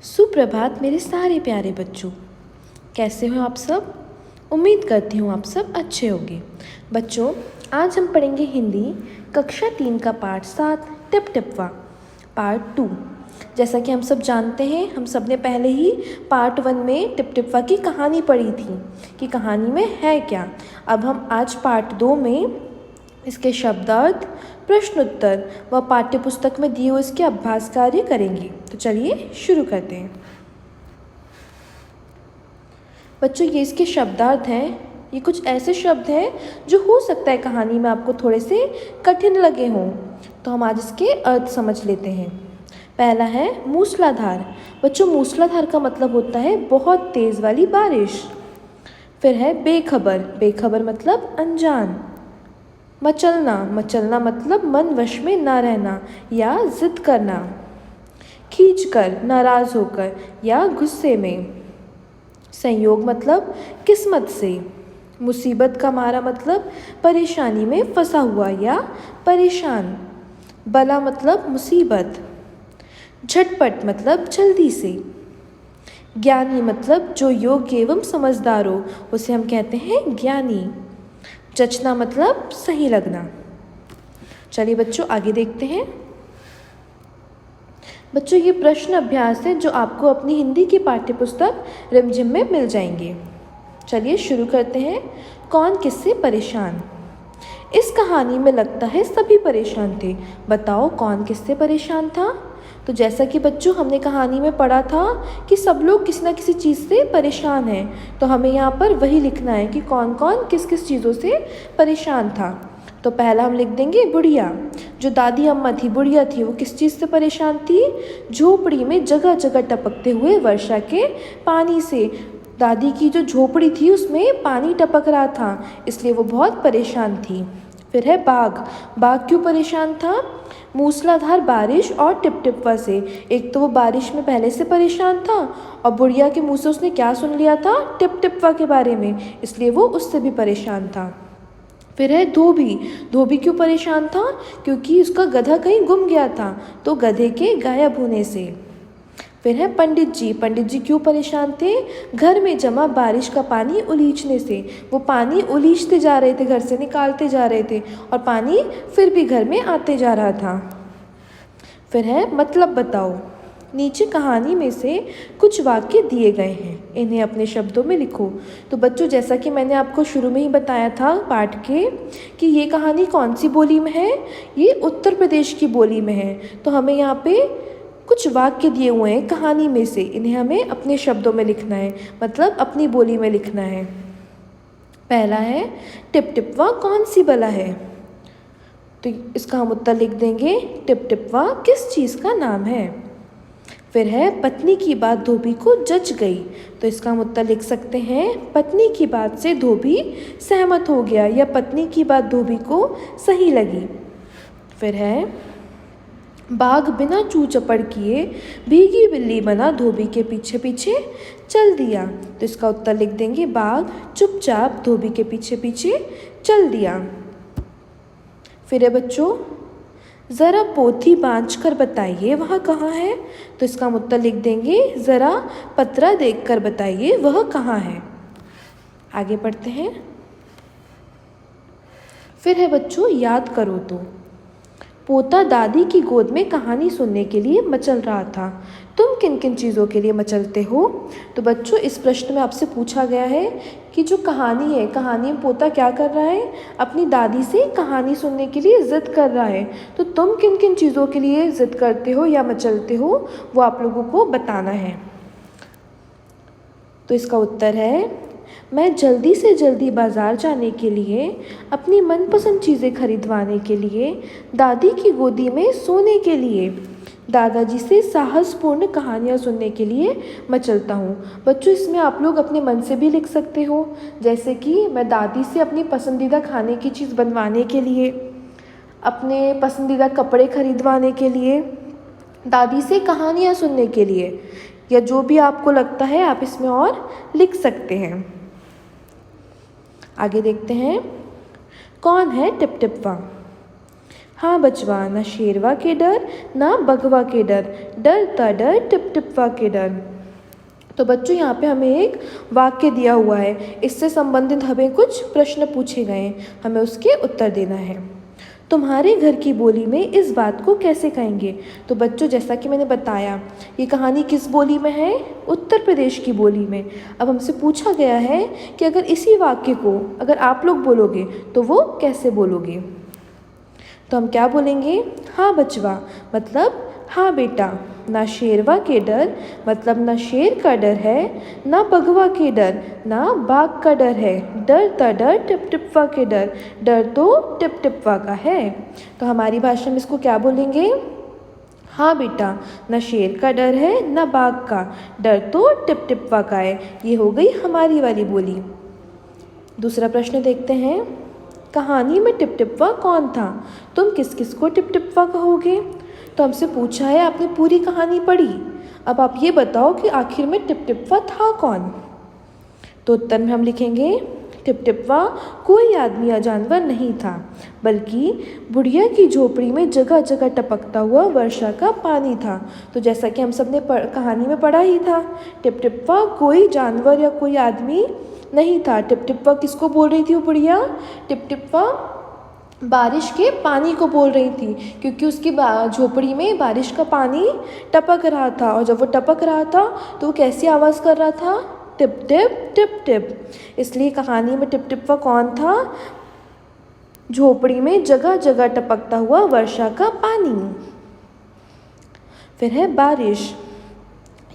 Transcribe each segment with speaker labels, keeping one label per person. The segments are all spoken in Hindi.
Speaker 1: सुप्रभात मेरे सारे प्यारे बच्चों। कैसे हो आप सब? उम्मीद करती हूँ आप सब अच्छे होंगे। बच्चों, आज हम पढ़ेंगे हिंदी कक्षा 3 का पाठ 7 टिप टिपवा पार्ट 2। जैसा कि हम सब जानते हैं, हम सब ने पहले ही पार्ट 1 में टिप टिपवा की कहानी पढ़ी थी कि कहानी में है क्या। अब हम आज पार्ट 2 में इसके शब्दार्थ, प्रश्न उत्तर व पाठ्य पुस्तक में दिए हुए इसके अभ्यास कार्य करेंगे। तो चलिए शुरू करते हैं। बच्चों, ये इसके शब्दार्थ हैं। ये कुछ ऐसे शब्द हैं जो हो सकता है कहानी में आपको थोड़े से कठिन लगे हों, तो हम आज इसके अर्थ समझ लेते हैं। पहला है मूसलाधार। बच्चों, मूसलाधार का मतलब होता है बहुत तेज़ वाली बारिश। फिर है बेखबर। बेखबर मतलब अनजान। मचलना। मचलना मतलब मन वश में ना रहना या जिद करना। खींचकर, नाराज़ होकर या गुस्से में। संयोग मतलब किस्मत से। मुसीबत का मारा मतलब परेशानी में फंसा हुआ या परेशान। बला मतलब मुसीबत। झटपट मतलब जल्दी से। ज्ञानी मतलब जो योग्य एवं समझदार हो, उसे हम कहते हैं ज्ञानी। जचना मतलब सही लगना। चलिए बच्चों, आगे देखते हैं। बच्चों, ये प्रश्न अभ्यास है जो आपको अपनी हिंदी की पाठ्य पुस्तक रिमझिम में मिल जाएंगे। चलिए शुरू करते हैं। कौन किससे परेशान? इस कहानी में लगता है सभी परेशान थे। बताओ कौन किससे परेशान था? तो जैसा कि बच्चों हमने कहानी में पढ़ा था कि सब लोग किसी न किसी चीज़ से परेशान हैं, तो हमें यहाँ पर वही लिखना है कि कौन कौन किस किस चीज़ों से परेशान था। तो पहला हम लिख देंगे बुढ़िया। जो दादी अम्मा थी, बुढ़िया थी, वो किस चीज़ से परेशान थी? झोपड़ी में जगह जगह टपकते हुए वर्षा के पानी से। दादी की जो झोपड़ी थी उसमें पानी टपक रहा था, इसलिए वो बहुत परेशान थी। फिर है बाघ। बाघ क्यों परेशान था? मूसलाधार बारिश और टिपटिपवा से। एक तो वो बारिश में पहले से परेशान था और बुढ़िया के मुंह से उसने क्या सुन लिया था? टिपटिपवा के बारे में, इसलिए वो उससे भी परेशान था। फिर है धोबी। धोबी क्यों परेशान था? क्योंकि उसका गधा कहीं गुम गया था, तो गधे के गायब होने से। फिर है पंडित जी। पंडित जी क्यों परेशान थे? घर में जमा बारिश का पानी उलीचने से। वो पानी उलीचते जा रहे थे, घर से निकालते जा रहे थे और पानी फिर भी घर में आते जा रहा था। फिर है मतलब बताओ। नीचे कहानी में से कुछ वाक्य दिए गए हैं, इन्हें अपने शब्दों में लिखो। तो बच्चों, जैसा कि मैंने आपको शुरू में ही बताया था पाठ के कि ये कहानी कौन सी बोली में है? ये उत्तर प्रदेश की बोली में है। तो हमें यहाँ पे कुछ वाक्य दिए हुए हैं कहानी में से, इन्हें हमें अपने शब्दों में लिखना है, मतलब अपनी बोली में लिखना है। पहला है टिपटिपवा कौन सी बला है? तो इसका हम उत्तर लिख देंगे टिपटिपवा किस चीज़ का नाम है। फिर है पत्नी की बात धोबी को जच गई। तो इसका हम उत्तर लिख सकते हैं पत्नी की बात से धोबी सहमत हो गया या पत्नी की बात धोबी को सही लगी। फिर है बाघ बिना चू चपड़ किए भीगी बिल्ली बना धोबी के पीछे पीछे चल दिया। तो इसका उत्तर लिख देंगे बाघ चुपचाप धोबी के पीछे पीछे चल दिया। फिर है बच्चों ज़रा पोथी बाँच कर बताइए वह कहाँ है? तो इसका हम उत्तर लिख देंगे ज़रा पतरा देख कर बताइए वह कहाँ है। आगे पढ़ते हैं। फिर है बच्चों याद करो तो। पोता दादी की गोद में कहानी सुनने के लिए मचल रहा था। तुम किन किन चीज़ों के लिए मचलते हो? तो बच्चों, इस प्रश्न में आपसे पूछा गया है कि जो कहानी है, कहानी में पोता क्या कर रहा है? अपनी दादी से कहानी सुनने के लिए ज़िद कर रहा है। तो तुम किन किन चीज़ों के लिए ज़िद करते हो या मचलते हो, वो आप लोगों को बताना है। तो इसका उत्तर है मैं जल्दी से जल्दी बाज़ार जाने के लिए, अपनी मनपसंद चीज़ें खरीदवाने के लिए, दादी की गोदी में सोने के लिए, दादाजी से साहसपूर्ण कहानियाँ सुनने के लिए मचलता हूँ। बच्चों, इसमें आप लोग अपने मन से भी लिख सकते हो, जैसे कि मैं दादी से अपनी पसंदीदा खाने की चीज़ बनवाने के लिए, अपने पसंदीदा कपड़े खरीदवाने के लिए, दादी से कहानियाँ सुनने के लिए, या जो भी आपको लगता है आप इसमें और लिख सकते हैं। आगे देखते हैं। कौन है टिपटिपवा? हाँ बचवा, ना शेरवा के डर ना बगवा के डर, डरता डर टिप टिपवा के डर। तो बच्चों यहाँ पे हमें एक वाक्य दिया हुआ है, इससे संबंधित हमें कुछ प्रश्न पूछे गए हैं, हमें उसके उत्तर देना है। तुम्हारे घर की बोली में इस बात को कैसे कहेंगे? तो बच्चों जैसा कि मैंने बताया, ये कहानी किस बोली में है? उत्तर प्रदेश की बोली में। अब हमसे पूछा गया है कि अगर इसी वाक्य को अगर आप लोग बोलोगे तो वो कैसे बोलोगे? तो हम क्या बोलेंगे? हाँ बचवा मतलब हाँ बेटा, ना शेरवा के डर मतलब ना शेर का डर है, ना बगवा के डर ना बाघ का डर है, डरता डर टिप टिपवा के डर, डर तो टिप टिपवा का है। तो हमारी भाषा में इसको क्या बोलेंगे? हाँ बेटा, ना शेर का डर है ना बाघ का, डर तो टिप टिपवा का है। ये हो गई हमारी वाली बोली। दूसरा प्रश्न देखते हैं। कहानी में टिप टिपवा कौन था? तुम किस किस को टिप टिपवा कहोगे? तो हमसे पूछा है, आपने पूरी कहानी पढ़ी, अब आप ये बताओ कि आखिर में टिप टिपवा था कौन? तो उत्तर में हम लिखेंगे, टिप टिपवा कोई आदमी या जानवर नहीं था, बल्कि बुढ़िया की झोपड़ी में जगह जगह टपकता हुआ वर्षा का पानी था। तो जैसा कि हम सब ने कहानी में पढ़ा ही था, टिप टिपवा कोई जानवर या कोई आदमी नहीं था। टिप टिपवा किसको बोल रही थी वो बुढ़िया? टिप टिपवा बारिश के पानी को बोल रही थी, क्योंकि उसकी झोपड़ी में बारिश का पानी टपक रहा था, और जब वो टपक रहा था तो वो कैसी आवाज़ कर रहा था? Tip tip tip tip. इसलिए कहानी में टिप टिपवा कौन था? झोपड़ी में जगह जगह टपकता हुआ वर्षा का पानी। फिर है बारिश।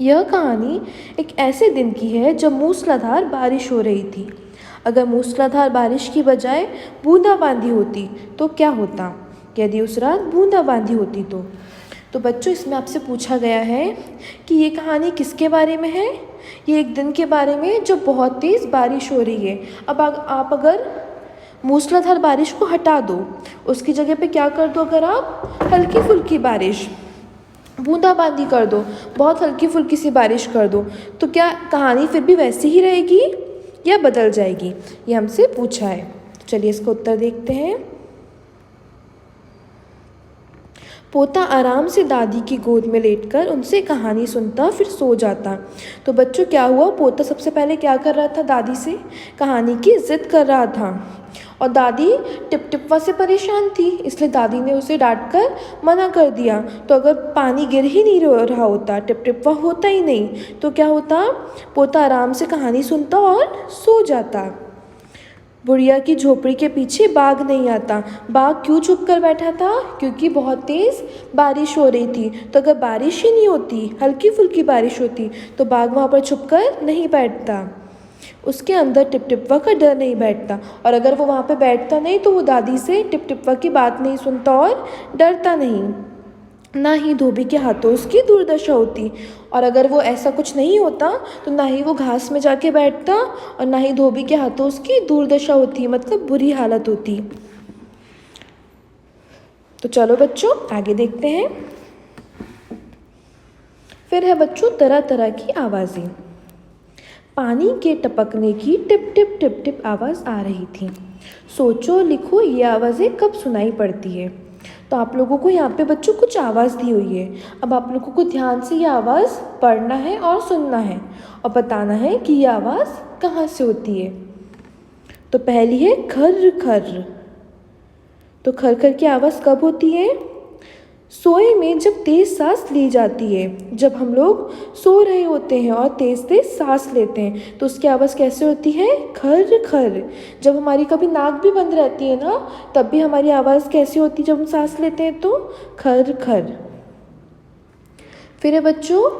Speaker 1: यह कहानी एक ऐसे दिन की है जब मूसलाधार बारिश हो रही थी। अगर मूसलाधार बारिश की बजाय बूंदाबांदी होती तो क्या होता? यदि उस रात बूंदाबांदी होती तो बच्चों इसमें आपसे पूछा गया है कि ये कहानी किसके बारे में है? ये एक दिन के बारे में जब बहुत तेज़ बारिश हो रही है। अब आप अगर मूसलाधार बारिश को हटा दो, उसकी जगह पे क्या कर दो? अगर आप हल्की फुल्की बारिश, बूंदाबांदी कर दो, बहुत हल्की फुल्की सी बारिश कर दो, तो क्या कहानी फिर भी वैसी ही रहेगी या बदल जाएगी? ये हमसे पूछा है। चलिए इसका उत्तर देखते हैं। पोता आराम से दादी की गोद में लेटकर उनसे कहानी सुनता फिर सो जाता। तो बच्चों क्या हुआ? पोता सबसे पहले क्या कर रहा था? दादी से कहानी की जिद कर रहा था, और दादी टिप टिपवा से परेशान थी, इसलिए दादी ने उसे डांट कर मना कर दिया। तो अगर पानी गिर ही नहीं रहा होता, टिप टिपवा होता ही नहीं, तो क्या होता? पोता आराम से कहानी सुनता और सो जाता। बुढ़िया की झोपड़ी के पीछे बाघ नहीं आता। बाघ क्यों छुप कर बैठा था? क्योंकि बहुत तेज़ बारिश हो रही थी। तो अगर बारिश ही नहीं होती, हल्की फुल्की बारिश होती, तो बाघ वहाँ पर छुप कर नहीं बैठता, उसके अंदर टिप टिपवा का डर नहीं बैठता। और अगर वो वहाँ पे बैठता नहीं तो वो दादी से टिप टिपवा की बात नहीं सुनता और डरता नहीं, ना ही धोबी के हाथों उसकी दुर्दशा होती। और अगर वो ऐसा कुछ नहीं होता तो ना ही वो घास में जाके बैठता और ना ही धोबी के हाथों उसकी दुर्दशा होती, मतलब बुरी हालत होती। तो चलो बच्चों आगे देखते हैं। फिर है बच्चों तरह तरह की आवाज़ें। पानी के टपकने की टिप टिप टिप टिप आवाज़ आ रही थी। सोचो लिखो ये आवाज़ें कब सुनाई पड़ती है? तो आप लोगों को यहाँ पे बच्चों कुछ आवाज़ दी हुई है। अब आप लोगों को ध्यान से ये आवाज़ पढ़ना है और सुनना है और बताना है कि ये आवाज़ कहाँ से होती है। तो पहली है खर्र खर्र। तो खर खर की आवाज़ कब होती है? सोए में जब तेज़ सांस ली जाती है। जब हम लोग सो रहे होते हैं और तेज़ तेज़ सांस लेते हैं तो उसकी आवाज़ कैसे होती है? खर खर। जब हमारी कभी नाक भी बंद रहती है ना, तब भी हमारी आवाज़ कैसी होती है जब हम सांस लेते हैं? तो खर खर। फिर है बच्चों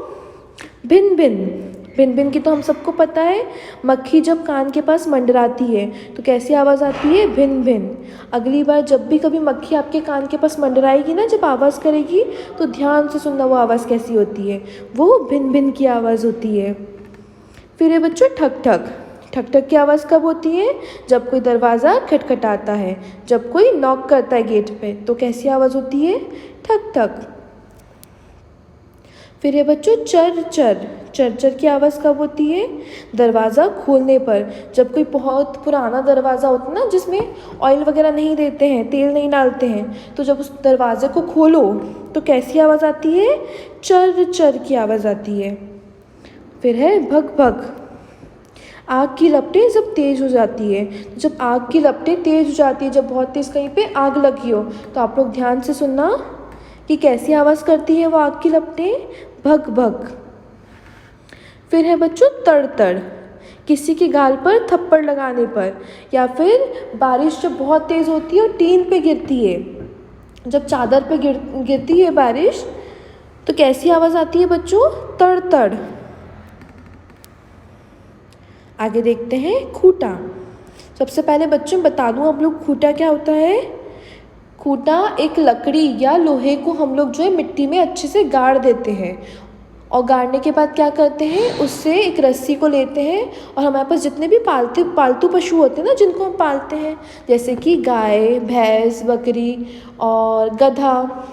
Speaker 1: भिन भिन। भिन भिन की तो हम सबको पता है, मक्खी जब कान के पास मंडराती है तो कैसी आवाज़ आती है? भिन भिन। अगली बार जब भी कभी मक्खी आपके कान के पास मंडराएगी ना, जब आवाज़ करेगी तो ध्यान से सुनना वो आवाज़ कैसी होती है, वो भिन भिन की आवाज़ होती है। फिर है बच्चों ठक ठक। ठक ठक की आवाज़ कब होती है? जब कोई दरवाज़ा खटखटाता है, जब कोई नॉक करता है गेट पे, तो कैसी आवाज़ होती है? ठक ठक। फिर है बच्चों चर चर। चर चर की आवाज़ कब होती है? दरवाज़ा खोलने पर। जब कोई बहुत पुराना दरवाज़ा होता है ना, जिसमें ऑयल वगैरह नहीं देते हैं, तेल नहीं डालते हैं, तो जब उस दरवाज़े को खोलो तो कैसी आवाज़ आती है? चर चर की आवाज़ आती है। फिर है भग भग। आग की लपटें जब तेज़ हो जाती है, जब आग की लपटें तेज़ हो जाती है, जब बहुत तेज़ कहीं पे आग लगी हो, तो आप लोग ध्यान से सुनना कि कैसी आवाज़ करती है वो आग की लपटें? भग भग। फिर है बच्चों तड़ तड़। किसी के गाल पर थप्पड़ लगाने पर, या फिर बारिश जब बहुत तेज़ होती है और टीन पे गिरती है, जब चादर पे गिरती है बारिश, तो कैसी आवाज़ आती है बच्चों? तड़ तड़। आगे देखते हैं खूंटा। सबसे पहले बच्चों बता दूं आप लोग खूंटा क्या होता है? खूंटा एक लकड़ी या लोहे को हम लोग जो है मिट्टी में अच्छे से गाड़ देते हैं, और गाड़ने के बाद क्या करते हैं, उससे एक रस्सी को लेते हैं, और हमारे पास जितने भी पालतू पशु होते हैं ना, जिनको हम पालते हैं, जैसे कि गाय, भैंस, बकरी और गधा,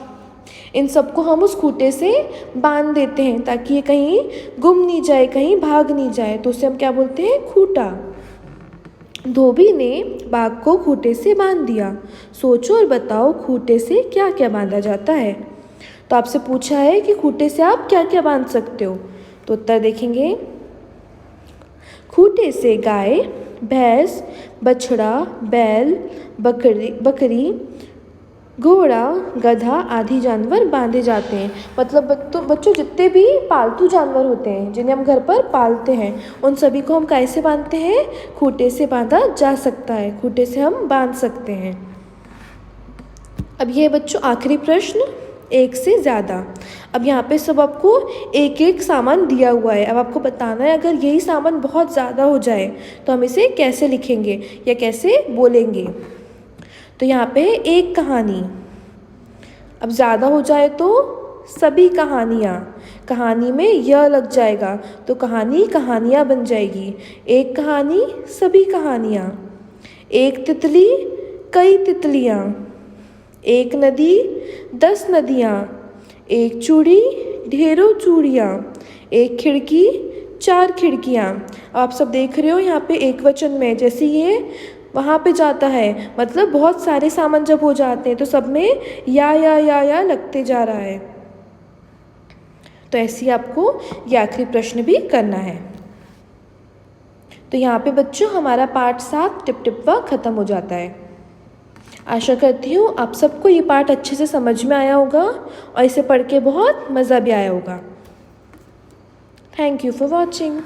Speaker 1: इन सबको हम उस खूंटे से बांध देते हैं ताकि ये कहीं गुम नहीं जाए, कहीं भाग नहीं जाए, तो उसे हम क्या बोलते हैं? खूंटा। धोबी ने बाघ को खूंटे से बांध दिया। सोचो और बताओ खूंटे से क्या क्या बांधा जाता है? तो आपसे पूछा है कि खूंटे से आप क्या क्या बांध सकते हो, तो उत्तर देखेंगे। खूंटे से गाय, भैंस, बछड़ा, बैल, बकरी, घोड़ा, गधा आदि जानवर बांधे जाते हैं। मतलब बच्चों जितने भी पालतू जानवर होते हैं जिन्हें हम घर पर पालते हैं, उन सभी को हम कैसे बांधते हैं? खूंटे से बांधा जा सकता है, खूंटे से हम बांध सकते हैं। अब ये बच्चों आखिरी प्रश्न, एक से ज़्यादा। अब यहाँ पे सब आपको एक एक सामान दिया हुआ है, अब आपको बताना है अगर यही सामान बहुत ज़्यादा हो जाए तो हम इसे कैसे लिखेंगे या कैसे बोलेंगे। तो यहाँ पे है एक कहानी। अब ज़्यादा हो जाए तो सभी कहानियाँ, कहानी में य लग जाएगा तो कहानी कहानियाँ बन जाएगी। एक कहानी सभी कहानियाँ। एक तितली कई तितलियाँ। एक नदी 10 नदियाँ। एक चूड़ी ढेरों चूड़ियाँ। एक खिड़की 4 खिड़कियाँ। आप सब देख रहे हो यहाँ पे एक वचन में, जैसे ये वहाँ पे जाता है, मतलब बहुत सारे सामान जब हो जाते हैं तो सब में या लगते जा रहा है। तो ऐसे ही आपको ये आखिरी प्रश्न भी करना है। तो यहाँ पे बच्चों हमारा पाठ 7 टिप टिप व खत्म हो जाता है। आशा करती हूँ आप सबको ये पाठ अच्छे से समझ में आया होगा और इसे पढ़ के बहुत मज़ा भी आया होगा। Thank you for watching.